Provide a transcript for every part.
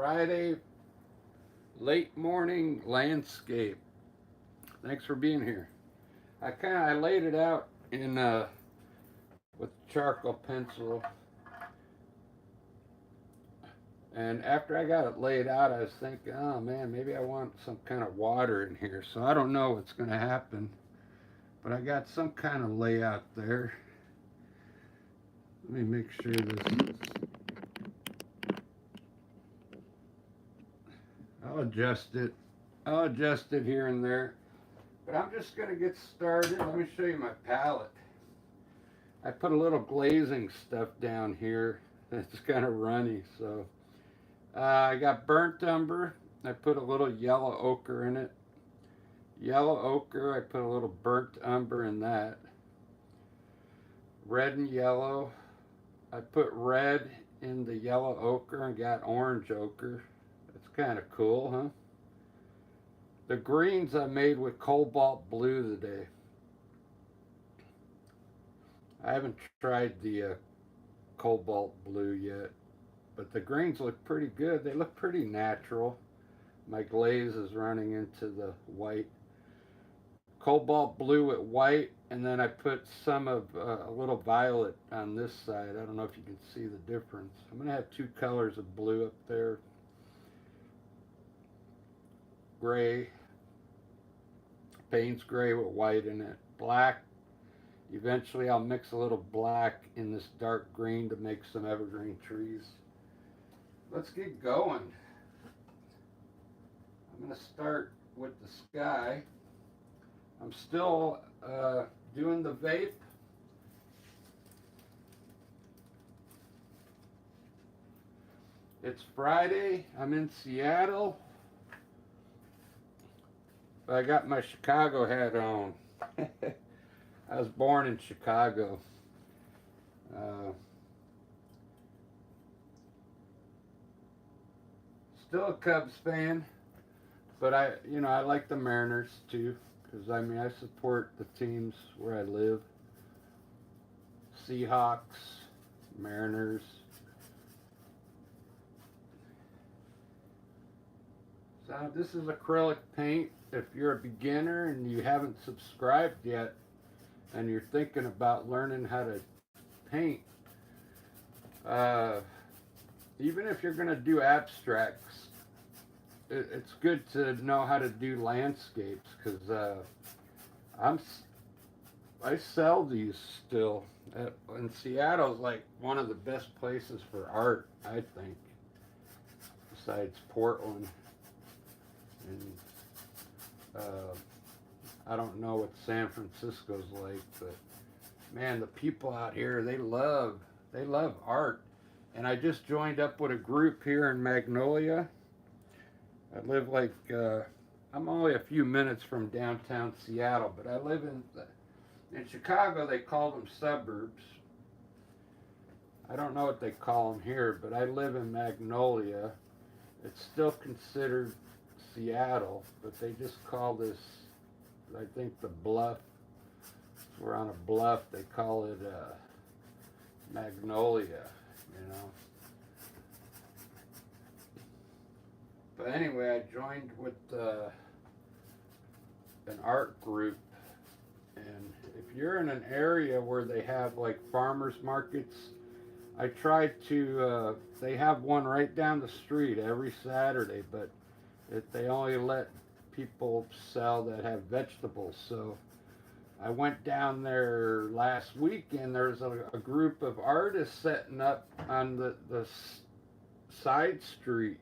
Friday late morning landscape. Thanks for being here. I laid it out in with charcoal pencil, and after I got it laid out, I was thinking, oh man, maybe I want some kind of water in here. So I don't know what's going to happen, but I got some kind of layout there. Let me make sure this is. I'll adjust it. I'll adjust it here and there. But I'm just going to get started. Let me show you my palette. I put a little glazing stuff down here. It's kind of runny, so I got burnt umber. I put a little yellow ochre in it. Yellow ochre, I put a little burnt umber in that. Red and yellow. I put red in the yellow ochre and got orange ochre. That's kind of cool, huh? The greens I made with cobalt blue today. I haven't tried the cobalt blue yet, but the greens look pretty good. They look pretty natural. My glaze is running into the white. Cobalt blue with white, and then I put some of a little violet on this side. I don't know if you can see the difference. I'm going to have two colors of blue up there. Gray. Payne's gray with white in it. Black. Eventually I'll mix a little black in this dark green to make some evergreen trees. Let's get going. I'm going to start with the sky. I'm still doing the vape. It's Friday. I'm in Seattle. I got my Chicago hat on. I was born in Chicago. Still a Cubs fan, but I like the Mariners too, because I support the teams where I live. Seahawks, Mariners. So this is acrylic paint. If you're a beginner and you haven't subscribed yet, and you're thinking about learning how to paint, even if you're going to do abstracts, it's good to know how to do landscapes, because I sell these still. And Seattle's like one of the best places for art, I think, besides Portland. And I don't know what San Francisco's like, but man, the people out here, they love art. And I just joined up with a group here in Magnolia. I live I'm only a few minutes from downtown Seattle, but I live in Chicago. They call them suburbs. I don't know what they call them here, but I live in Magnolia. It's still considered Seattle, but they just call this, I think, the bluff. We're on a bluff. They call it Magnolia, But anyway, I joined with an art group, and if you're in an area where they have like farmers markets, I try to. They have one right down the street every Saturday, but they only let people sell that have vegetables. So I went down there last week, and there's a group of artists setting up on the side street.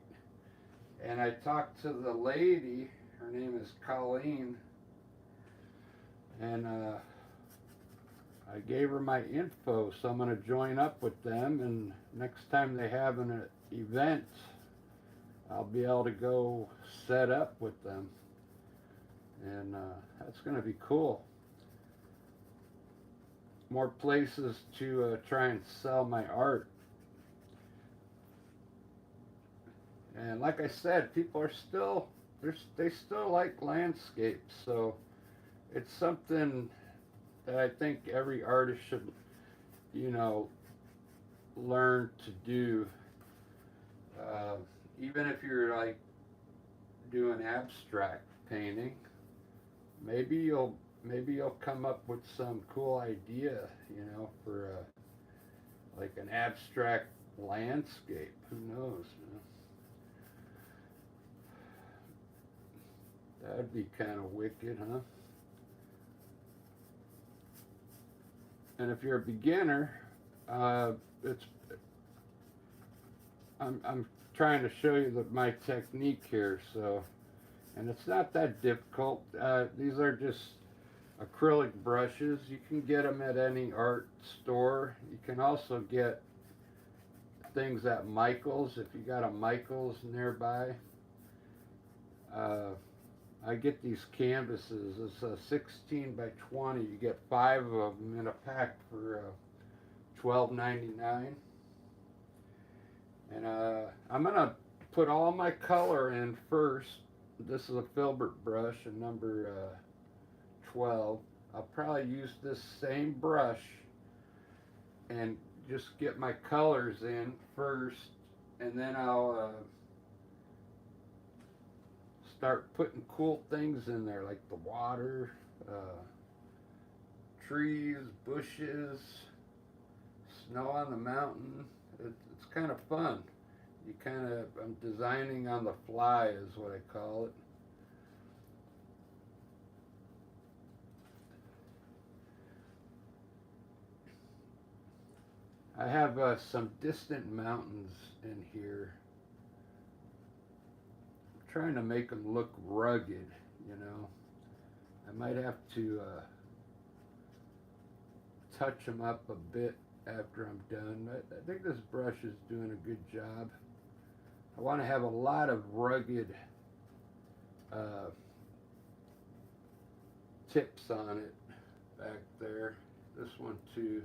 And I talked to the lady, her name is Colleen, and I gave her my info, so I'm going to join up with them, and next time they have an event, I'll be able to go set up with them, and that's going to be cool. More places to try and sell my art. And like I said, people are they still like landscapes, so it's something that I think every artist should, learn to do. Even even if you're like doing abstract painting, maybe you'll come up with some cool idea, for like an abstract landscape. Who knows? That'd be kind of wicked, huh? And if you're a beginner, it's I'm trying to show you my technique here, so, and it's not that difficult. These are just acrylic brushes. You can get them at any art store. You can also get things at Michael's if you got a Michael's nearby. I get these canvases. It's a 16 by 20. You get 5 of them in a pack for $12.99. And I'm gonna put all my color in first. This is a filbert brush, a number 12. I'll probably use this same brush and just get my colors in first, and then I'll start putting cool things in there, like the water, trees, bushes, snow on the mountain. It's kind of fun. I'm designing on the fly is what I call it. I have some distant mountains in here. I'm trying to make them look rugged, I might have to touch them up a bit after I'm done. I think this brush is doing a good job. I want to have a lot of rugged tips on it back there. This one too.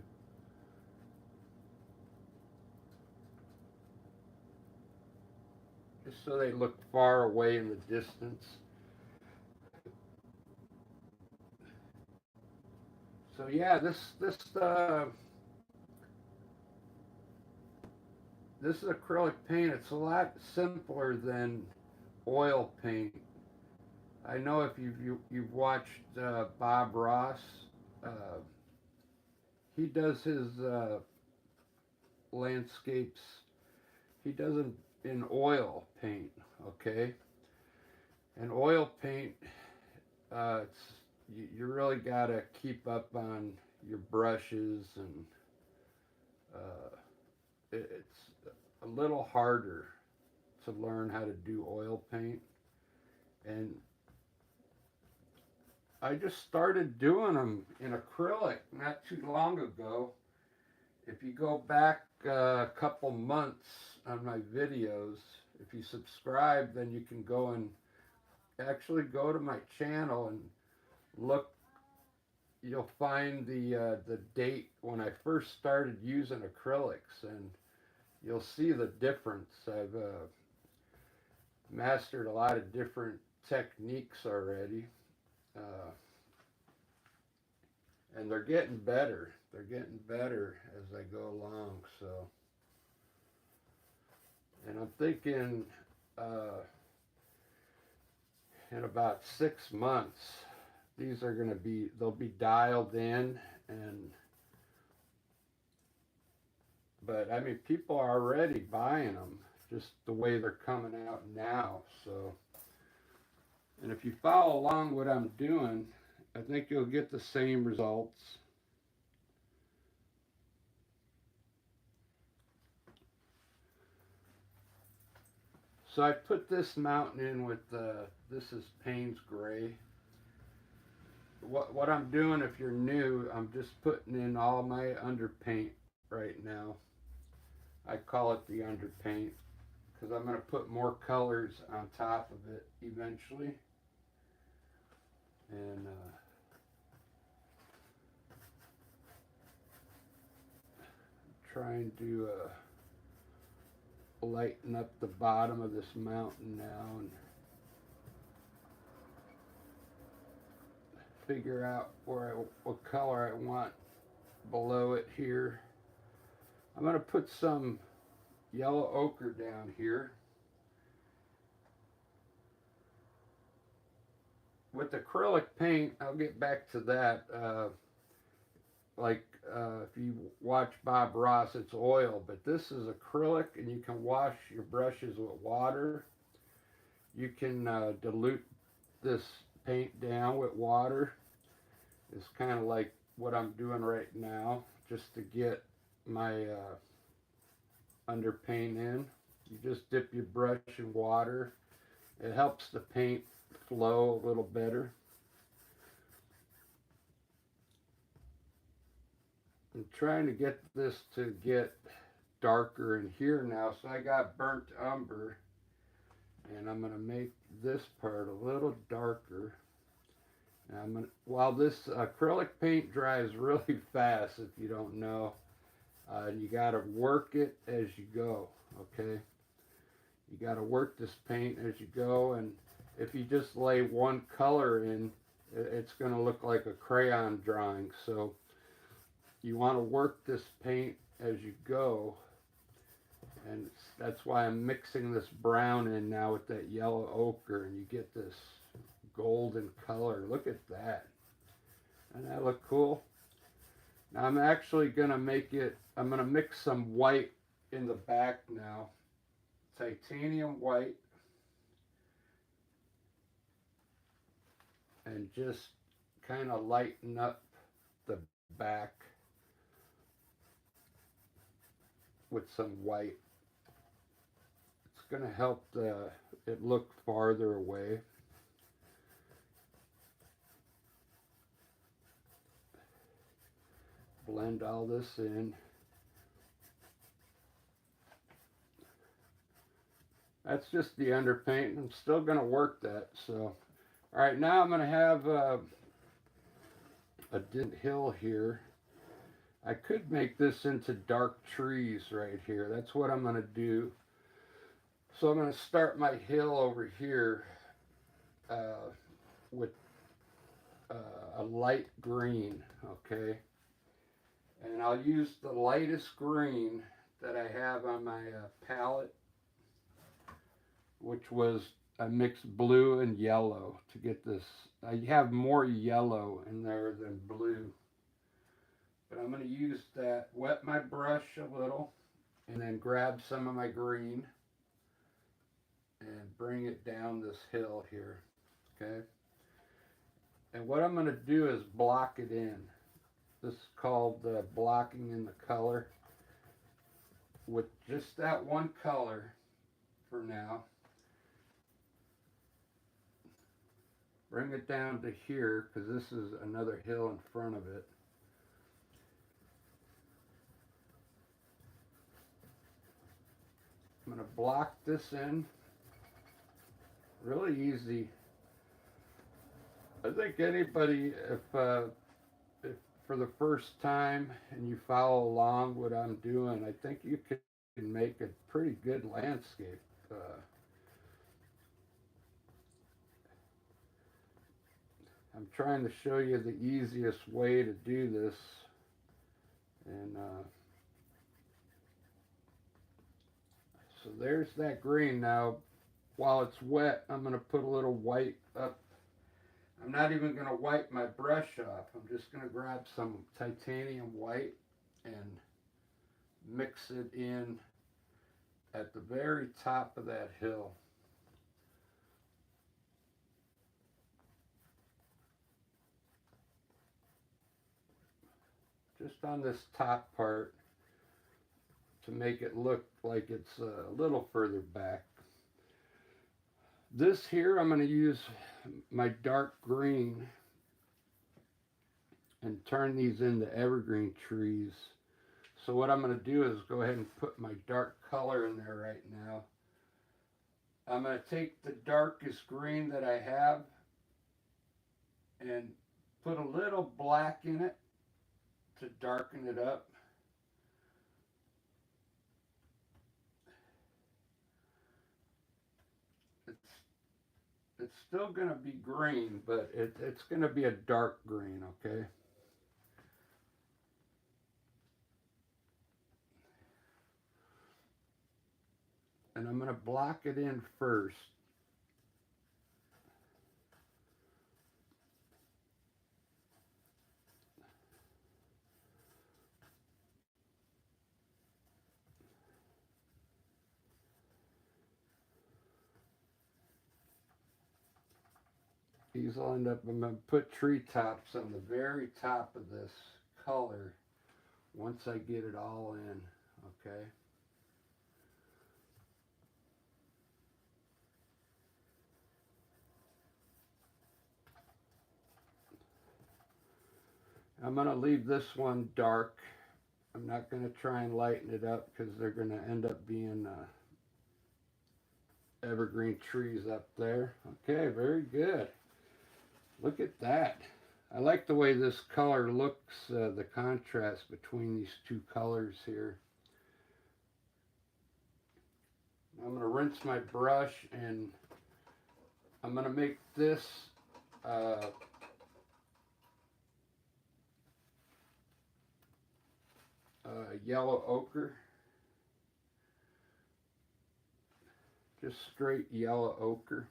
Just so they look far away in the distance. So yeah, this is acrylic paint. It's a lot simpler than oil paint. I know if you've watched Bob Ross, he does his landscapes. He does them in oil paint, okay? And oil paint, you really gotta keep up on your brushes, and it's a little harder to learn how to do oil paint. And I just started doing them in acrylic not too long ago. If you go back a couple months on my videos, if you subscribe, then you can go and actually go to my channel and look. You'll find the date when I first started using acrylics, and you'll see the difference. I've mastered a lot of different techniques already, and they're getting better. They're getting better as I go along. So, and I'm thinking in about 6 months, these are going to they'll be dialed in, but I mean, people are already buying them just the way they're coming out now. So, and if you follow along what I'm doing, I think you'll get the same results. So I put this mountain in with this is Payne's Gray. What I'm doing, if you're new, I'm just putting in all my underpaint right now. I call it the underpaint because I'm going to put more colors on top of it eventually. And trying to lighten up the bottom of this mountain now and figure out what color I want below it here. I'm going to put some yellow ochre down here, with acrylic paint, I'll get back to that. If you watch Bob Ross, it's oil, but this is acrylic, and you can wash your brushes with water. You can dilute this paint down with water. It's kind of like what I'm doing right now, just to get my underpaint in. You just dip your brush in water. It helps the paint flow a little better. I'm trying to get this to get darker in here now, so I got burnt umber, and I'm going to make this part a little darker. And while this acrylic paint dries really fast, if you don't know, you got to work it as you go, okay? You got to work this paint as you go, and if you just lay one color in, it's going to look like a crayon drawing. So you want to work this paint as you go, and that's why I'm mixing this brown in now with that yellow ochre, and you get this golden color. Look at that. Doesn't that look cool? Now I'm actually going to I'm going to mix some white in the back now. Titanium white. And just kind of lighten up the back with some white. It's going to help it look farther away. Blend all this in. That's just the underpaint. I'm still going to work that. So, all right, now I'm going to have a hill here. I could make this into dark trees right here. That's what I'm going to do. So I'm going to start my hill over here with a light green, okay? And I'll use the lightest green that I have on my palette, which was I mixed blue and yellow to get this. I have more yellow in there than blue. But I'm going to use that, wet my brush a little, and then grab some of my green and bring it down this hill here, okay? And what I'm going to do is block it in. This is called blocking in the color. With just that one color for now. Bring it down to here, because this is another hill in front of it. I'm going to block this in. Really easy. I think anybody, if for the first time and you follow along what I'm doing, I think you can make a pretty good landscape. I'm trying to show you the easiest way to do this, and so there's that green. Now while it's wet, I'm going to put a little white up. I'm not even going to wipe my brush off. I'm just going to grab some titanium white and mix it in at the very top of that hill. Just on this top part to make it look like it's a little further back. This here, I'm going to use my dark green and turn these into evergreen trees. So what I'm going to do is go ahead and put my dark color in there right now. I'm going to take the darkest green that I have and put a little black in it to darken it up. It's still going to be green, but it's going to be a dark green, okay? And I'm going to block it in first. These will end up, I'm going to put treetops on the very top of this color once I get it all in, okay? I'm going to leave this one dark. I'm not going to try and lighten it up because they're going to end up being evergreen trees up there. Okay, very good. Look at that. I like the way this color looks, the contrast between these two colors here. I'm going to rinse my brush and I'm going to make this yellow ochre. Just straight yellow ochre.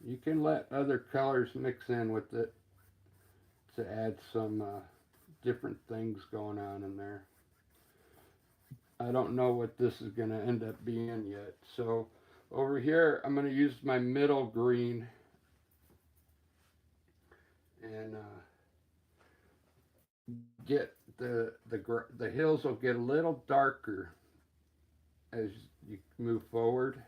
You can let other colors mix in with it to add some different things going on in there. I don't know what this is going to end up being yet. So over here, I'm going to use my middle green and get the hills will get a little darker as you move forward.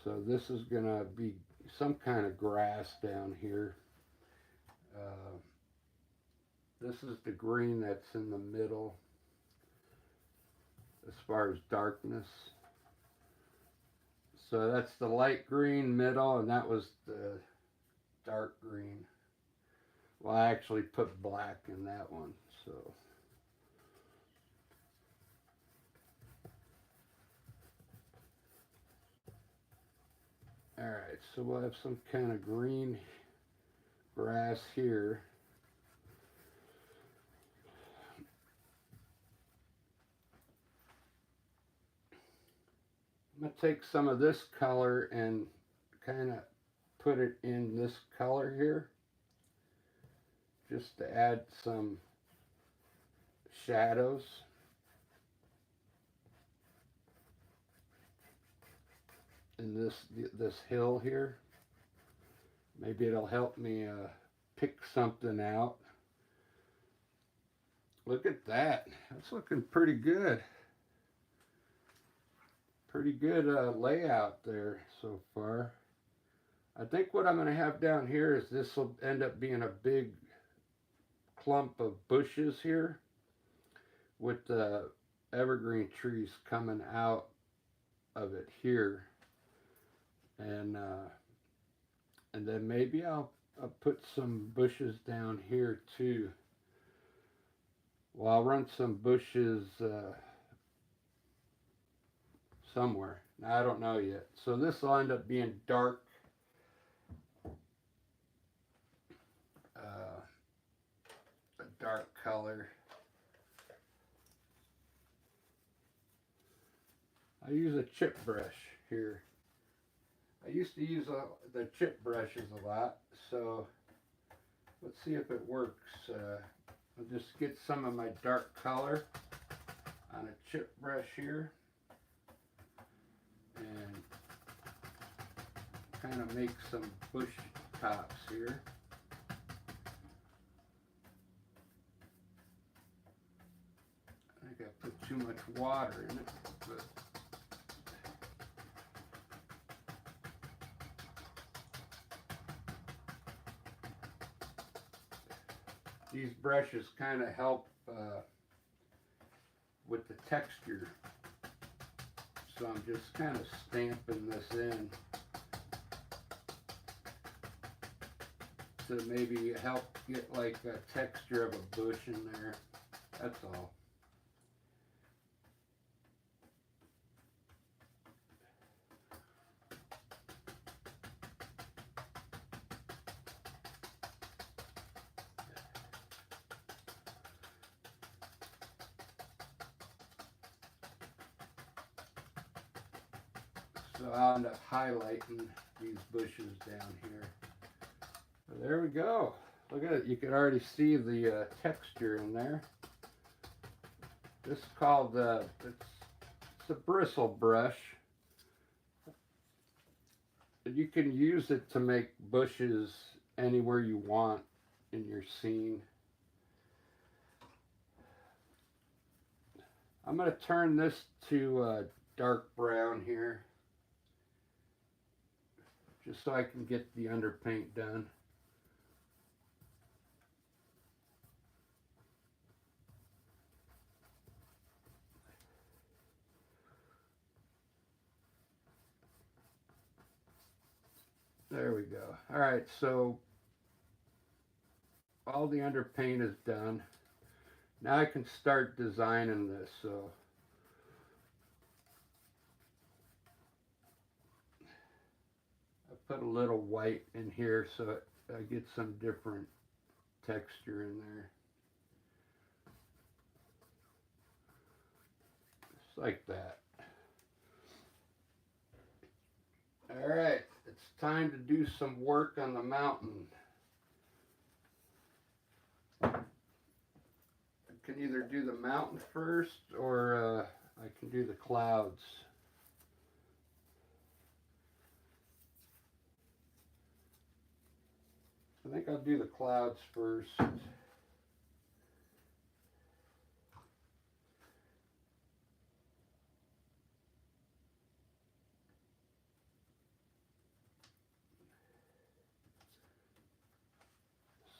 So this is going to be some kind of grass down here. This is the green that's in the middle as far as darkness. So that's the light green middle, and that was the dark green. Well, I actually put black in that one, so. All right, so we'll have some kind of green grass here. I'm going to take some of this color and kind of put it in this color here, just to add some shadows. In this hill here. Maybe it'll help me pick something out. Look at that. That's looking pretty good. Pretty good layout there so far. I think what I'm going to have down here is this will end up being a big clump of bushes here with the evergreen trees coming out of it here. And then maybe I'll put some bushes down here too. Well, I'll run some bushes somewhere. Now, I don't know yet. So this will end up being dark. A dark color. I use a chip brush here. I used to use the chip brushes a lot, so let's see if it works. I'll just get some of my dark color on a chip brush here and kind of make some bush tops here. I think I put too much water in it, but these brushes kind of help with the texture. So I'm just kind of stamping this in to maybe help get like a texture of a bush in there. That's all. So I'll end up highlighting these bushes down here. So there we go. Look at it. You can already see the texture in there. This is called, it's a bristle brush. You can use it to make bushes anywhere you want in your scene. I'm going to turn this to dark brown here, just so I can get the underpaint done. There we go. All right, so all the underpaint is done. Now I can start designing this. So I put a little white in here so I get some different texture in there. Just like that. All right, it's time to do some work on the mountain. I can either do the mountain first or I can do the clouds. I think I'll do the clouds first.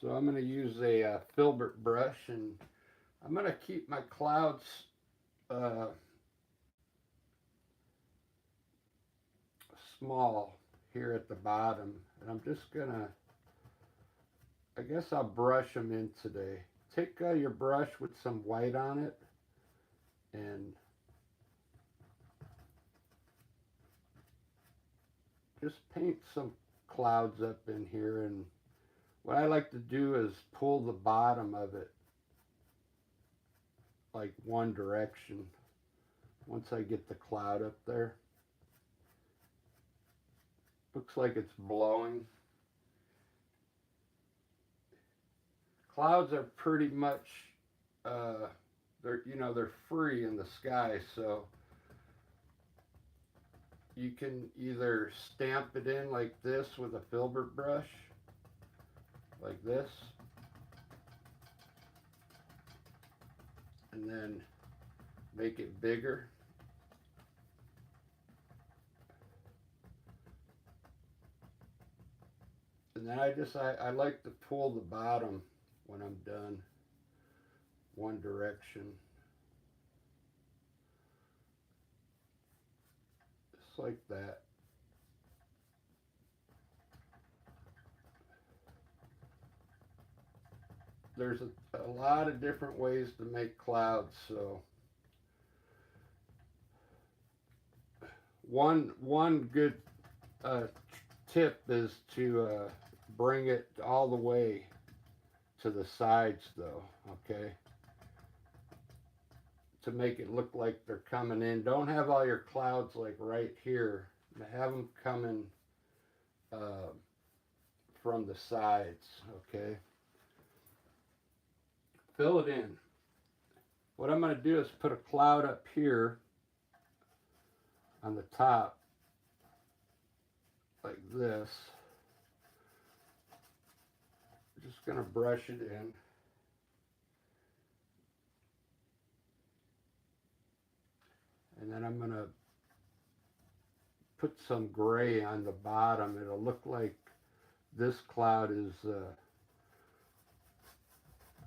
So I'm going to use a filbert brush, and I'm going to keep my clouds small here at the bottom. And I'm just going to, I guess I'll brush them in today. Take your brush with some white on it and just paint some clouds up in here. And what I like to do is pull the bottom of it like one direction once I get the cloud up there. Looks like it's blowing. Clouds are pretty much they're free in the sky, so you can either stamp it in like this with a filbert brush, like this, and then make it bigger. And then I like to pull the bottom when I'm done one direction. Just like that. There's a lot of different ways to make clouds, so one good tip is to bring it all the way to the sides, though, okay, to make it look like they're coming in. Don't have all your clouds like right here. Have them coming from the sides, okay. Fill it in. What I'm going to do is put a cloud up here on the top like this. Just going to brush it in. And then I'm going to put some gray on the bottom. It'll look like this cloud is,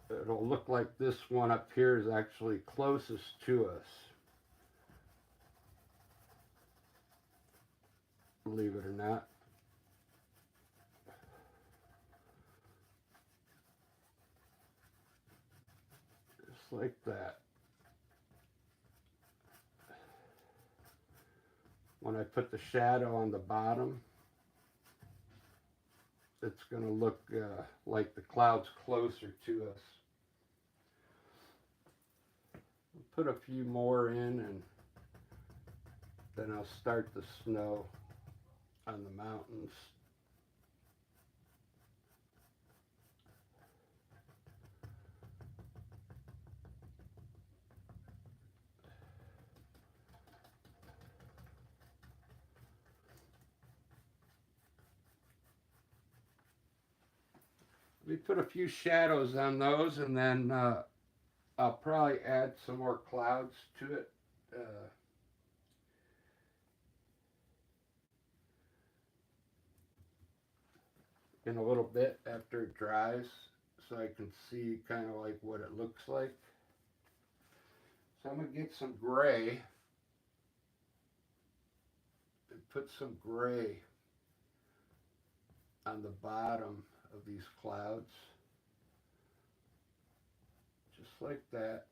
it'll look like this one up here is actually closest to us. Believe it or not. Just like that. When I put the shadow on the bottom, it's going to look like the cloud's closer to us. Put a few more in, and Then I'll start the snow on the mountains. We put a few shadows on those, and then I'll probably add some more clouds to it. In a little bit after it dries, so I can see kind of like what it looks like. So I'm going to get some gray and put some gray on the bottom of these clouds, just like that,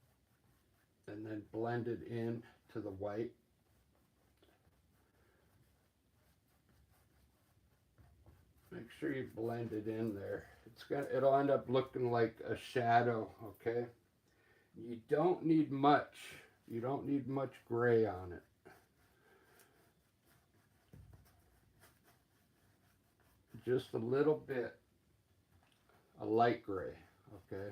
and then blend it in to the white. Make sure you blend it in there. It'll end up looking like a shadow, okay? You don't need much. You don't need much gray on it. Just a little bit, a light gray, okay?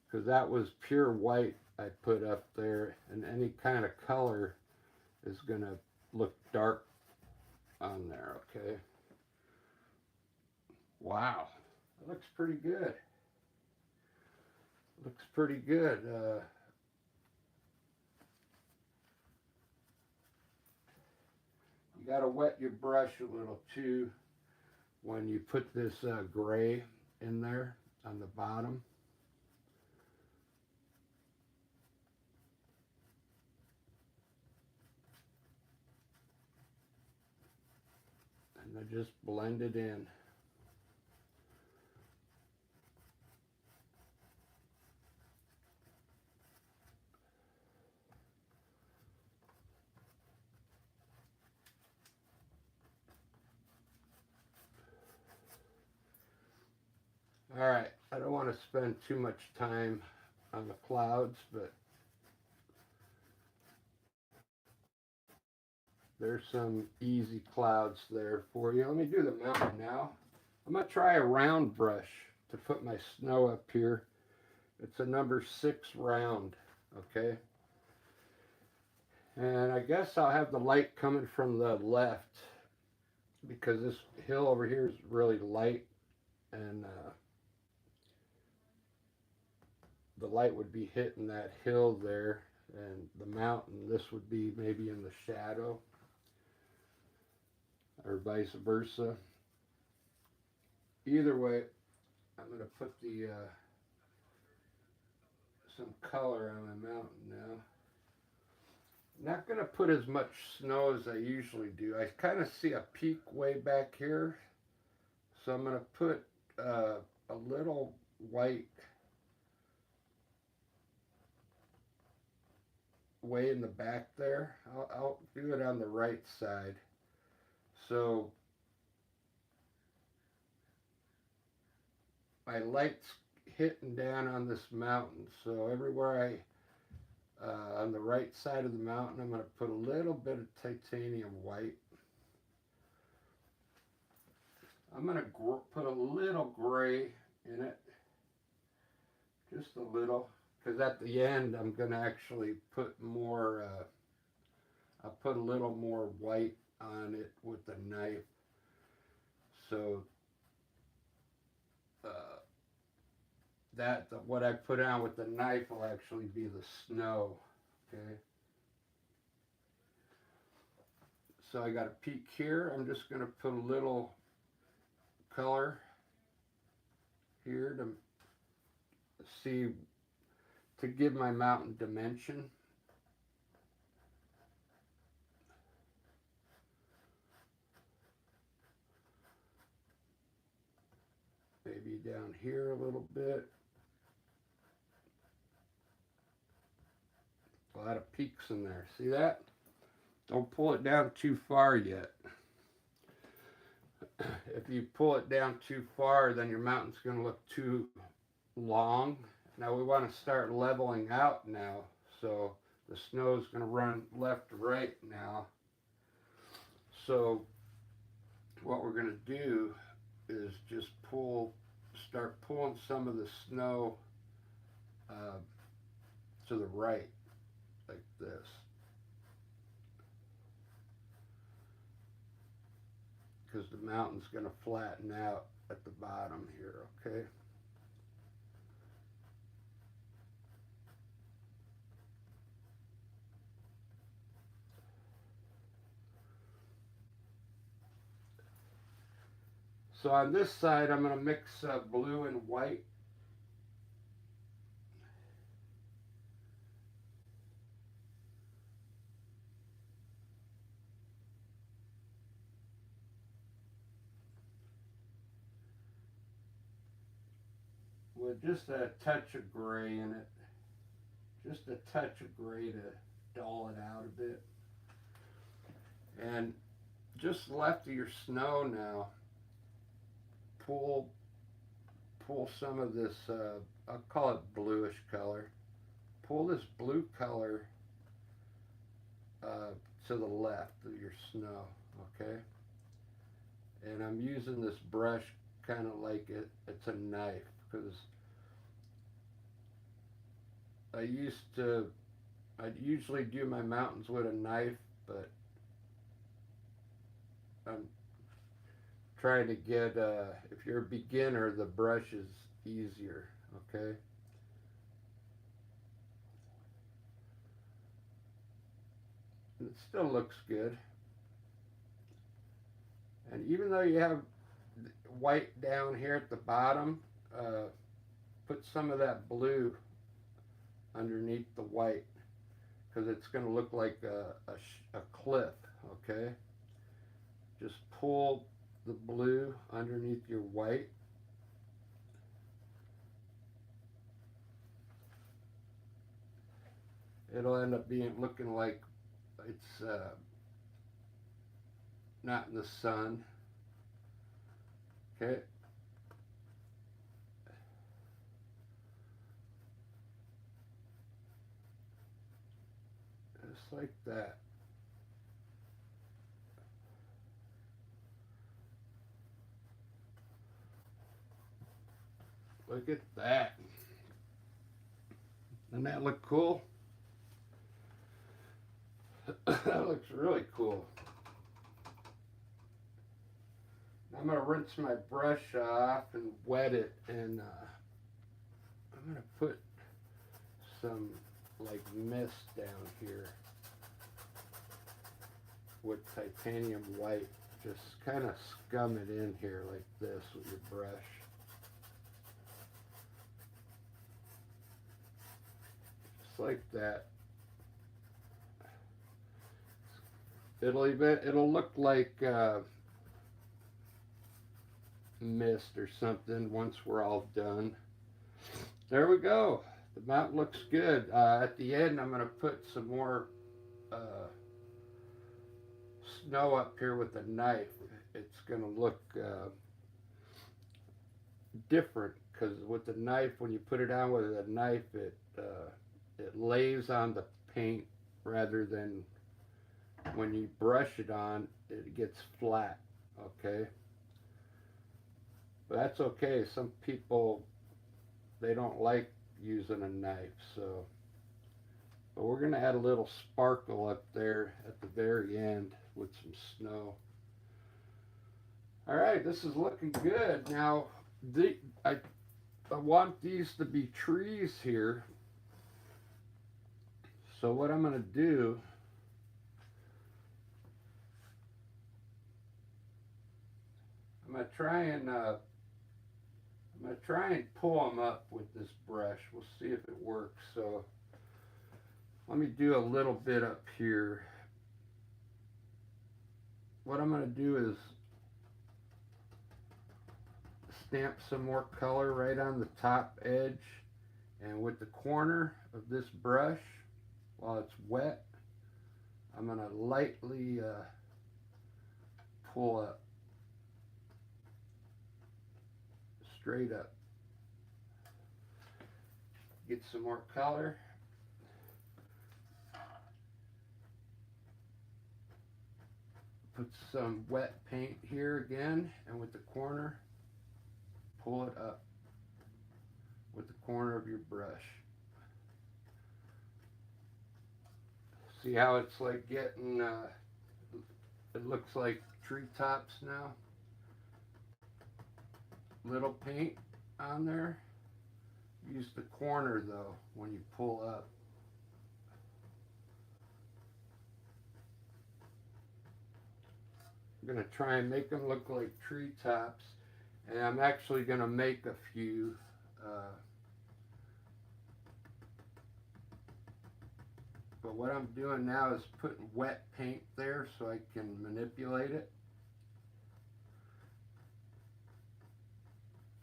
Because that was pure white I put up there, and any kind of color is going to look dark on there, okay? Wow, that looks pretty good. Looks pretty good. You got to wet your brush a little too when you put this gray in there on the bottom. And then just blend it in. All right, I don't want to spend too much time on the clouds, but there's some easy clouds there for you. Let me do the mountain now. I'm going to try a round brush to put my snow up here. It's a number 6 round, okay? And I guess I'll have the light coming from the left because this hill over here is really light, and the light would be hitting that hill there, and the mountain, this would be maybe in the shadow, or vice versa. Either way, I'm going to put the some color on my mountain now. Not going to put as much snow as I usually do. I kind of see a peak way back here, so I'm going to put a little white way in the back there. I'll do it on the right side. So my light's hitting down on this mountain. So everywhere on the right side of the mountain, I'm going to put a little bit of titanium white. I'm going to put a little gray in it, just a little, because at the end I'm going to actually put more, I'll put a little more white on it with the knife. So what I put on with the knife will actually be the snow, okay? So I got a peak here. I'm just going to put a little color here to see, to give my mountain dimension. Maybe down here a little bit. A lot of peaks in there. See that? Don't pull it down too far yet. If you pull it down too far, then your mountain's going to look too long, Now we want to start leveling out now. So the snow is going to run left to right now. So what we're going to do is just start pulling some of the snow to the right, like this. Because the mountain's going to flatten out at the bottom here, okay? So on this side, I'm going to mix blue and white. With just a touch of gray in it. Just a touch of gray to dull it out a bit. And just left of your snow now, pull some of this, I'll call it bluish color. Pull this blue color to the left of your snow, okay? And I'm using this brush kind of like it's a knife, because I'd usually do my mountains with a knife, but I'm trying to get, if you're a beginner, the brush is easier, okay? And it still looks good. And even though you have white down here at the bottom, put some of that blue underneath the white, because it's going to look like a cliff, okay? Just pull the blue underneath your white. It'll end up looking like it's not in the sun, okay? Just like that. Look at that. Doesn't that look cool? That looks really cool. I'm going to rinse my brush off and wet it, and I'm going to put some like mist down here with titanium white. Just kind of scum it in here like this with your brush. Just like that. It'll look like mist or something once we're all done. There we go. The mountain looks good. At the end, I'm going to put some more snow up here with a knife. It's going to look different, because with the knife, when you put it on with a knife, it lays on the paint rather than when you brush it on, it gets flat, okay? But that's okay. Some people, they don't like using a knife, so. But we're going to add a little sparkle up there at the very end with some snow. All right, this is looking good. Now, I want these to be trees here. So what I'm going to do, I'm going to try and pull them up with this brush. We'll see if it works. So let me do a little bit up here. What I'm going to do is stamp some more color right on the top edge, and with the corner of this brush, while it's wet, I'm going to lightly pull up, straight up. get some more color. Put some wet paint here again, and with the corner, pull it up with the corner of your brush. See how it's like getting, it looks like treetops now? Little paint on there. Use the corner though when you pull up. I'm going to try and make them look like treetops, and I'm actually going to make a few but what I'm doing now is putting wet paint there so I can manipulate it,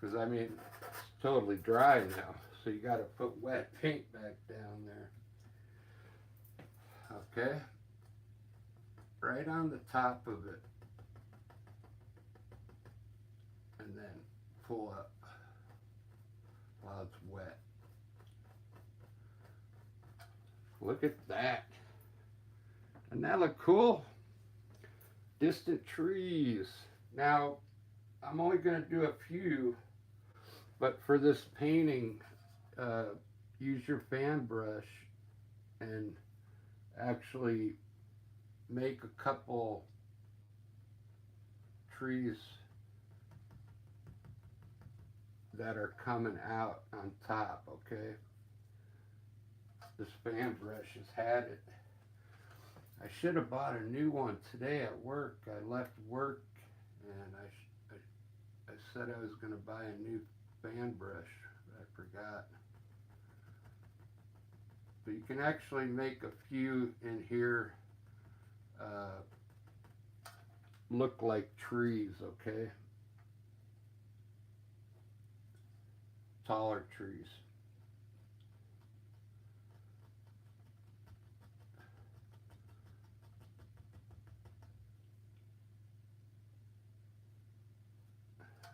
because I mean it's totally dry now, so you got to put wet paint back down there. Okay, right on the top of it, and then pull up while it's wet. Look at that. Doesn't that look cool? Distant trees. Now, I'm only going to do a few, but for this painting, use your fan brush and actually make a couple trees that are coming out on top, okay? This fan brush has had it. I should have bought a new one today at work. I left work and I said I was going to buy a new fan brush, but I forgot. But you can actually make a few in here look like trees, okay? Taller trees.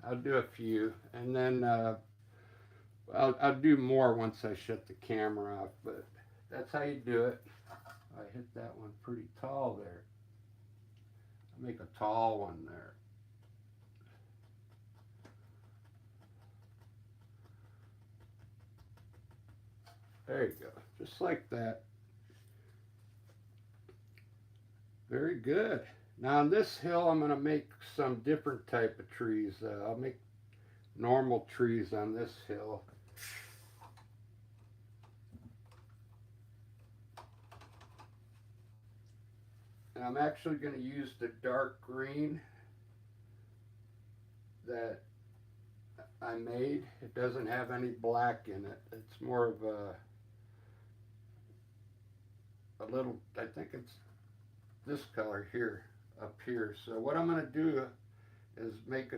I'll do a few, and then I'll do more once I shut the camera off, but that's how you do it. I hit that one pretty tall there. I'll make a tall one there. There you go, just like that. Very good. Now on this hill, I'm going to make some different type of trees. I'll make normal trees on this hill. And I'm actually going to use the dark green that I made. It doesn't have any black in it. It's more of a little, I think it's this color here. Up here. So what I'm going to do is make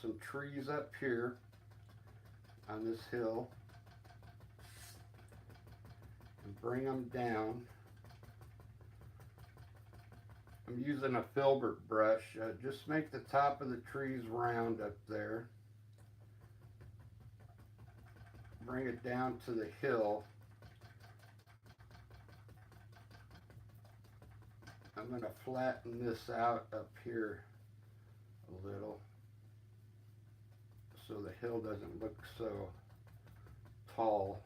some trees up here on this hill and bring them down. I'm using a filbert brush. Just make the top of the trees round up there. Bring it down to the hill. I'm going to flatten this out up here a little so the hill doesn't look so tall.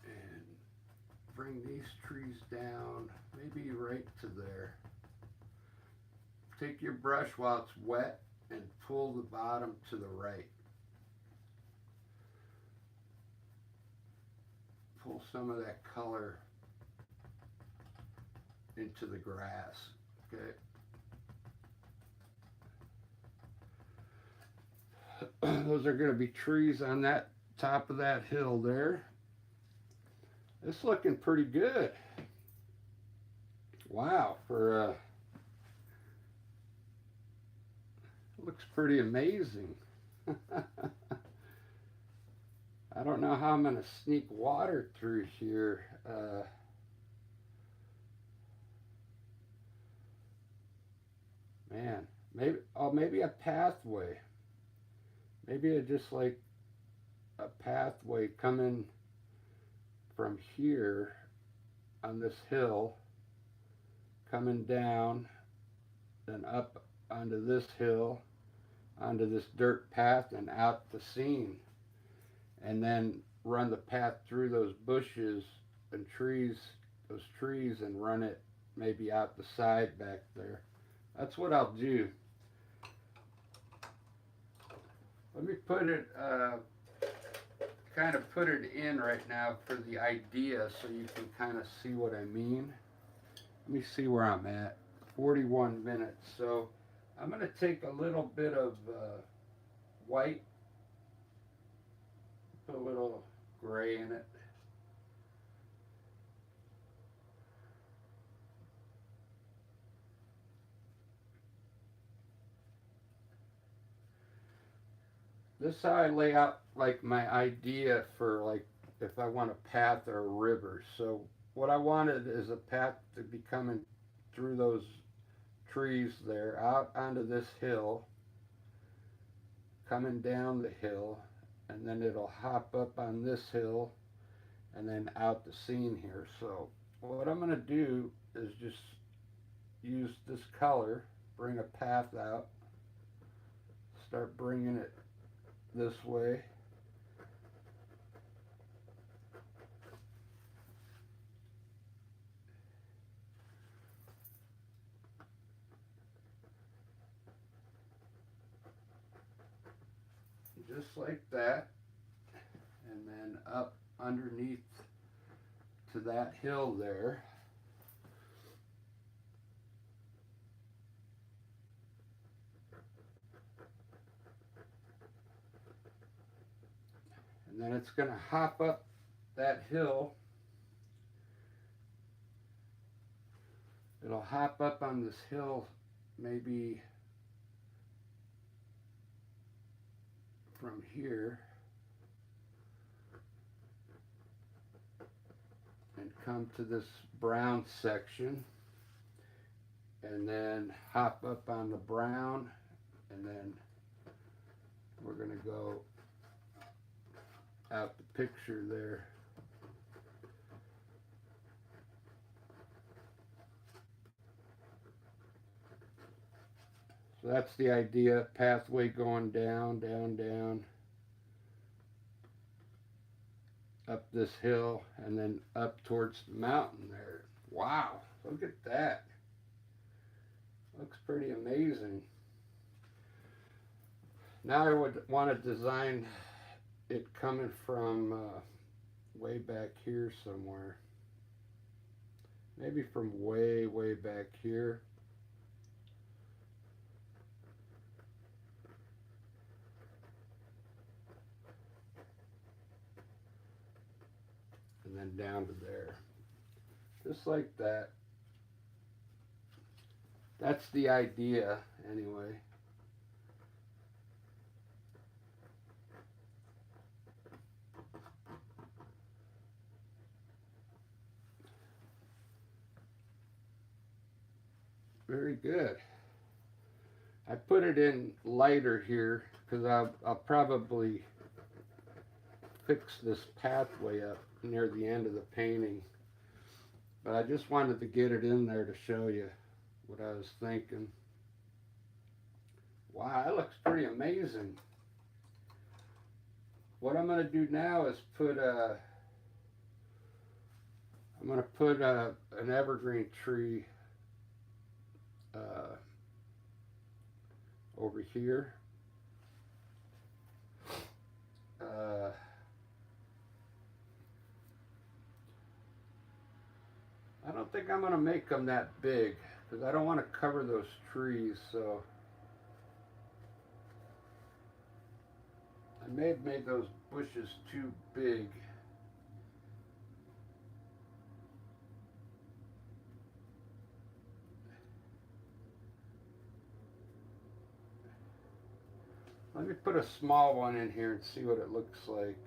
And bring these trees down, maybe right to there. Take your brush while it's wet and pull the bottom to the right. Pull some of that color into the grass, okay? Those are going to be trees on that top of that hill there. It's looking pretty good. Wow, for looks pretty amazing. I don't know how I'm going to sneak water through here. Man, maybe a pathway. Maybe just like a pathway coming from here on this hill, coming down, then up onto this hill, onto this dirt path, and out the scene. And then run the path through those bushes and trees, those trees, and run it maybe out the side back there. That's what I'll do. Let me put it, kind of put it in right now for the idea so you can kind of see what I mean. Let me see where I'm at. 41 minutes. So I'm going to take a little bit of white, put a little gray in it. This is how I lay out like my idea for like if I want a path or a river. So what I wanted is a path to be coming through those trees there, out onto this hill, coming down the hill, and then it'll hop up on this hill and then out the scene here. So what I'm going to do is just use this color, bring a path out, start bringing it this way. Just like that, and then up underneath to that hill there. And then it's going to hop up that hill. It'll hop up on this hill maybe from here and come to this brown section and then hop up on the brown, and then we're going to go out the picture there. So that's the idea, pathway going down, down, down, up this hill, and then up towards the mountain there. Wow, look at that. Looks pretty amazing. Now I would want to design it coming from way back here somewhere. Maybe from way, way back here. And then down to there. Just like that. That's the idea, anyway. Very good. I put it in lighter here because I'll probably fix this pathway up near the end of the painting. But I just wanted to get it in there to show you what I was thinking. Wow, that looks pretty amazing. What I'm going to do now is put an evergreen tree over here. I don't think I'm going to make them that big because I don't want to cover those trees, so I may have made those bushes too big. Let me put a small one in here and see what it looks like.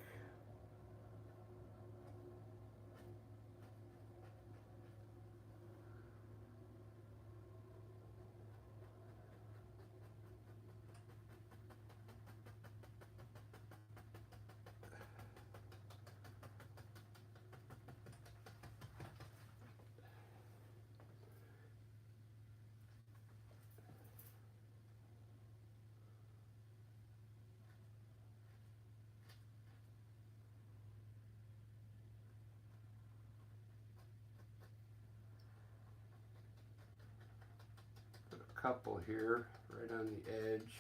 couple here, right on the edge.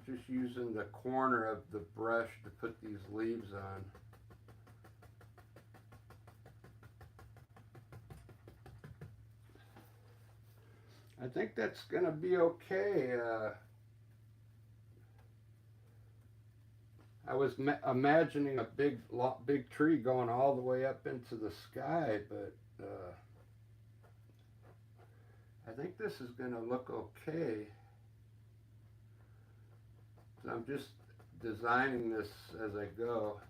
Just using the corner of the brush to put these leaves on. I think that's going to be okay. I was imagining a big tree going all the way up into the sky, but I think this is going to look okay. So I'm just designing this as I go.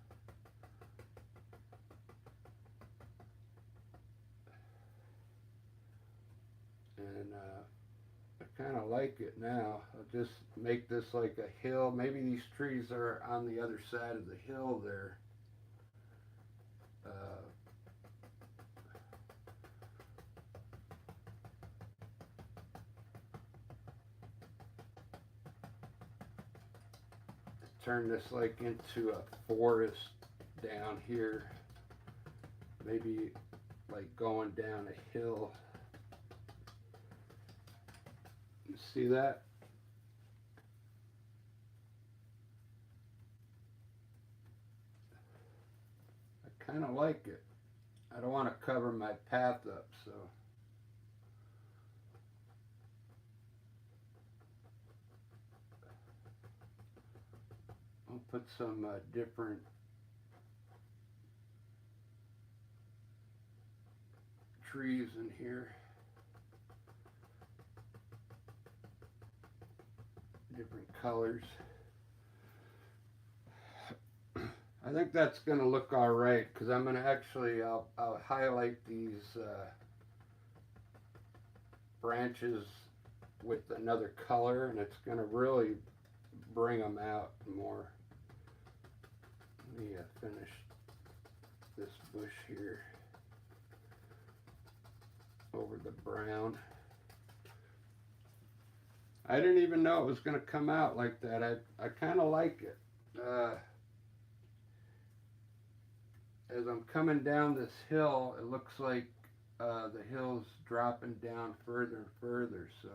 And I kind of like it now. I'll just make this like a hill. Maybe these trees are on the other side of the hill there. Turn this like into a forest down here. Maybe like going down a hill. You see that? I kind of like it. I don't want to cover my path up, so. I'll put some different trees in here. Different colors. I think that's going to look all right because I'm going to actually, I'll highlight these branches with another color, and it's going to really bring them out more. Let me finish this bush here over the brown. I didn't even know it was going to come out like that. I kind of like it. As I'm coming down this hill, it looks like the hill's dropping down further and further, so.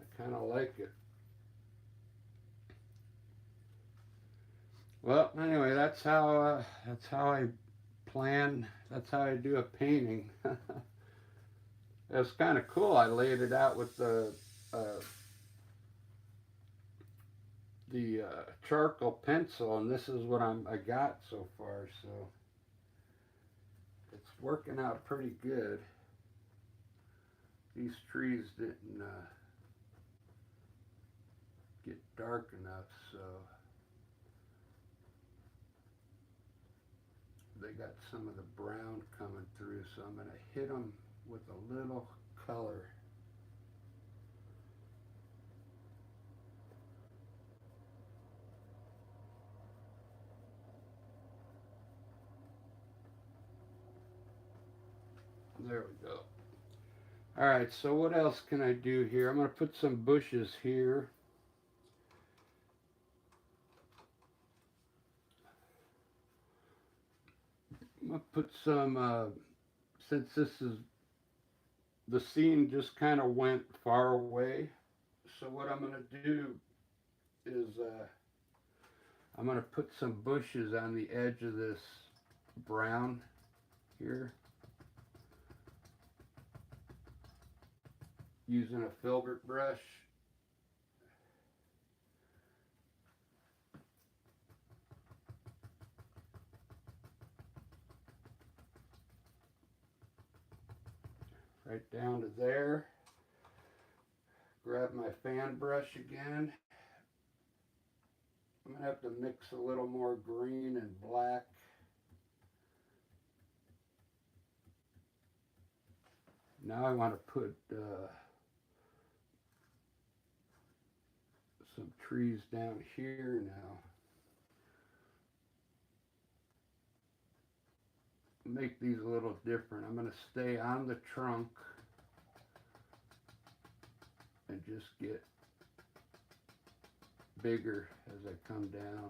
I kind of like it. Well, anyway, that's how I plan. That's how I do a painting. It's kind of cool. I laid it out with the charcoal pencil, and this is what I got so far. So it's working out pretty good. These trees didn't get dark enough, so they got some of the brown coming through, so I'm going to hit them with a little color. There we go. All right, so what else can I do here? I'm going to put some bushes here. I'm going to put some, since this is, the scene just kind of went far away. So what I'm going to do is I'm going to put some bushes on the edge of this brown here. Using a filbert brush. Right down to there. Grab my fan brush again. I'm going to have to mix a little more green and black. Now I want to put some trees down here now. Make these a little different. I'm going to stay on the trunk and just get bigger as I come down.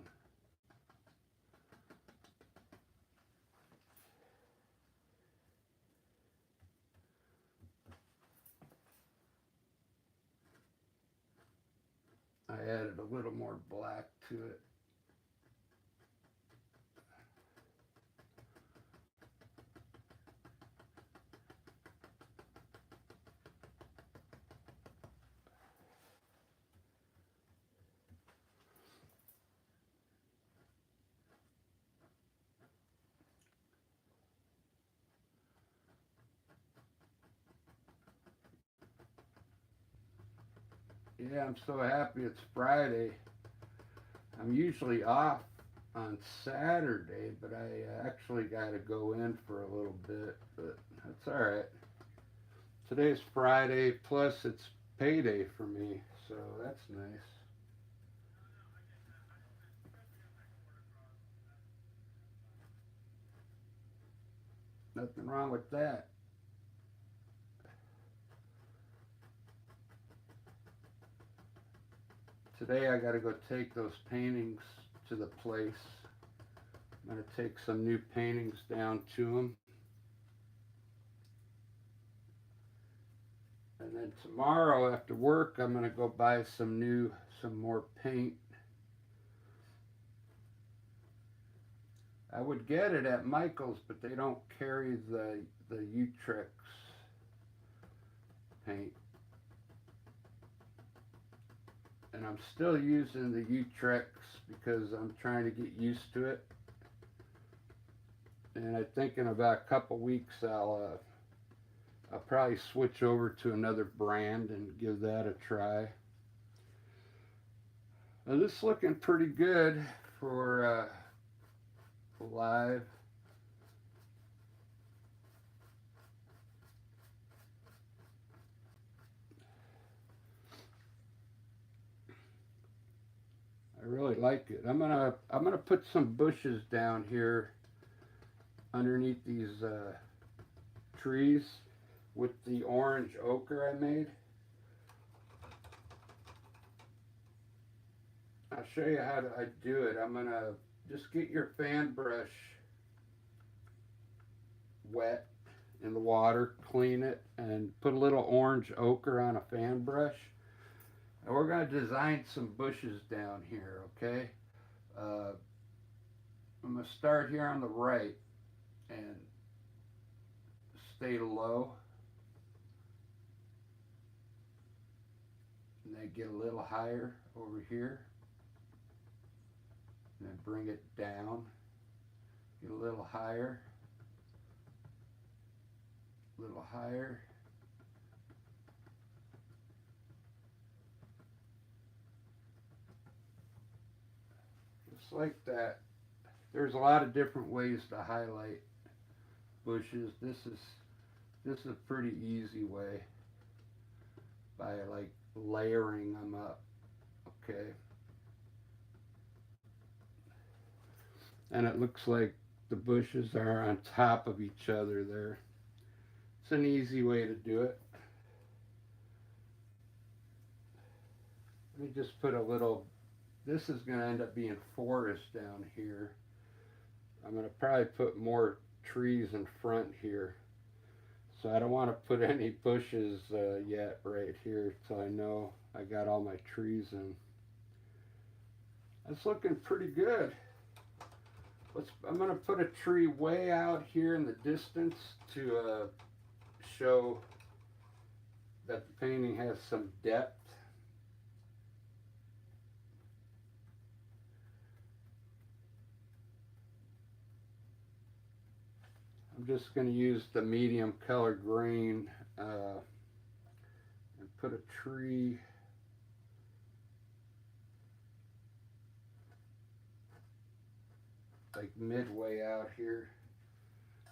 I added a little more black to it. Yeah, I'm so happy it's Friday. I'm usually off on Saturday, but I actually got to go in for a little bit, but that's all right. Today's Friday, plus it's payday for me, so that's nice. Nothing wrong with that. Today I got to go take those paintings to the place. I'm going to take some new paintings down to them. And then tomorrow after work I'm going to go buy some more paint. I would get it at Michael's, but they don't carry the Utrex paint. And I'm still using the Utrex because I'm trying to get used to it. And I think in about a couple weeks I'll probably switch over to another brand and give that a try. Now, this is looking pretty good for live. I really like it. I'm gonna put some bushes down here underneath these trees with the orange ochre I made. I'll show you how I do it. I'm gonna just get your fan brush wet in the water, clean it, and put a little orange ochre on a fan brush. And we're going to design some bushes down here, okay? I'm going to start here on the right and stay low. And then get a little higher over here. And then bring it down. Get a little higher. A little higher. Just like that. There's a lot of different ways to highlight bushes. This is a pretty easy way by like layering them up. Okay. And it looks like the bushes are on top of each other there. It's an easy way to do it. Let me just put a little, this is going to end up being forest down here. I'm going to probably put more trees in front here. So I don't want to put any bushes yet right here till I know I got all my trees in. That's looking pretty good. I'm going to put a tree way out here in the distance to show that the painting has some depth. I'm just going to use the medium color green and put a tree like midway out here,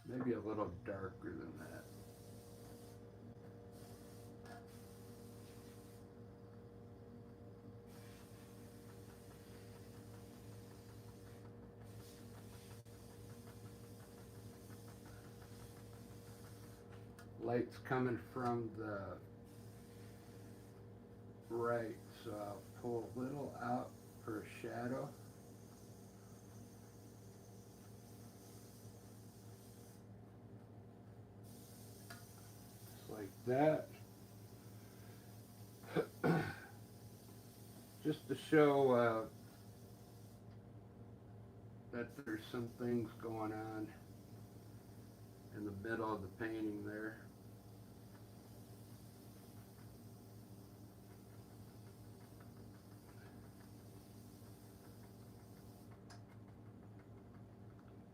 maybe a little darker than that. Light's coming from the right, so I'll pull a little out for a shadow. Just like that. Just to show that there's some things going on in the middle of the painting there.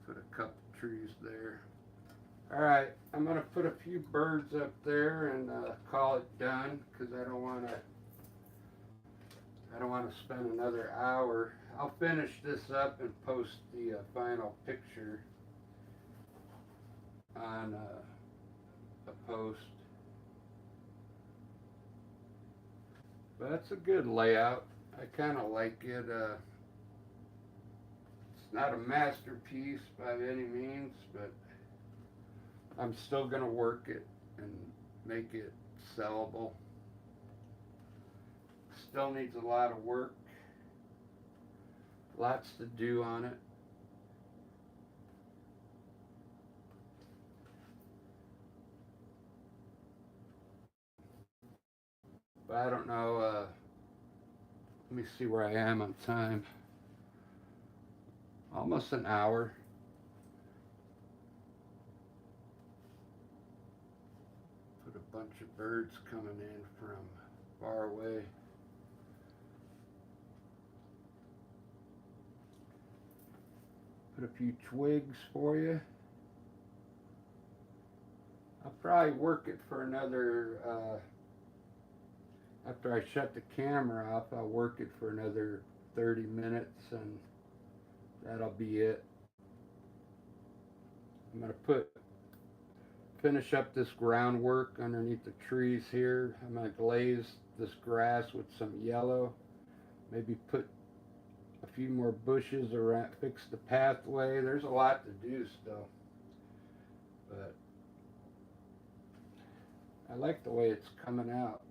Put a couple trees there. Alright, I'm going to put a few birds up there and call it done, because I don't want to spend another hour. I'll finish this up and post the final picture on a post. But that's a good layout. I kind of like it. It's not a masterpiece by any means, but I'm still going to work it and make it sellable. Still needs a lot of work. Lots to do on it. But I don't know. Let me see where I am on time. Almost an hour. Put a bunch of birds coming in from far away. Put a few twigs for you. I'll probably work it for another, after I shut the camera off, I'll work it for another 30 minutes and that'll be it. I'm going to finish up this groundwork underneath the trees here. I'm going to glaze this grass with some yellow. Maybe put a few more bushes around, fix the pathway. There's a lot to do still. But I like the way it's coming out.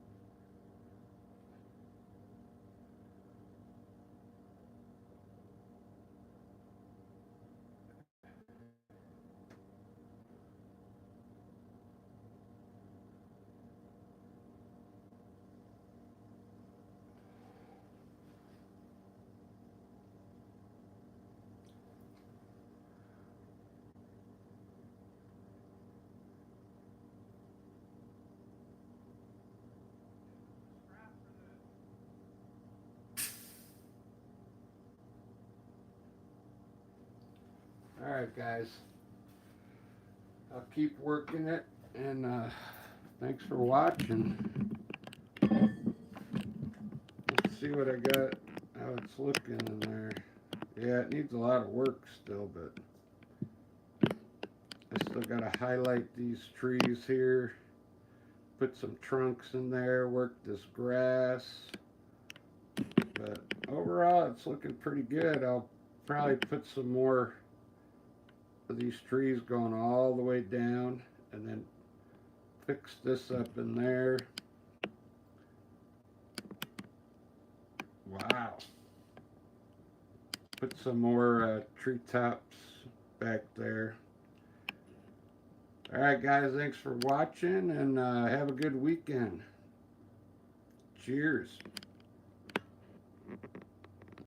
Alright guys, I'll keep working it, and thanks for watching. Let's see what I got, how it's looking in there. Yeah, it needs a lot of work still, but I still got to highlight these trees here, put some trunks in there, work this grass. But overall, it's looking pretty good. I'll probably put some more of these trees going all the way down and then fix this up in there. Wow. Put some more treetops back there. Alright guys, thanks for watching, and have a good weekend. Cheers.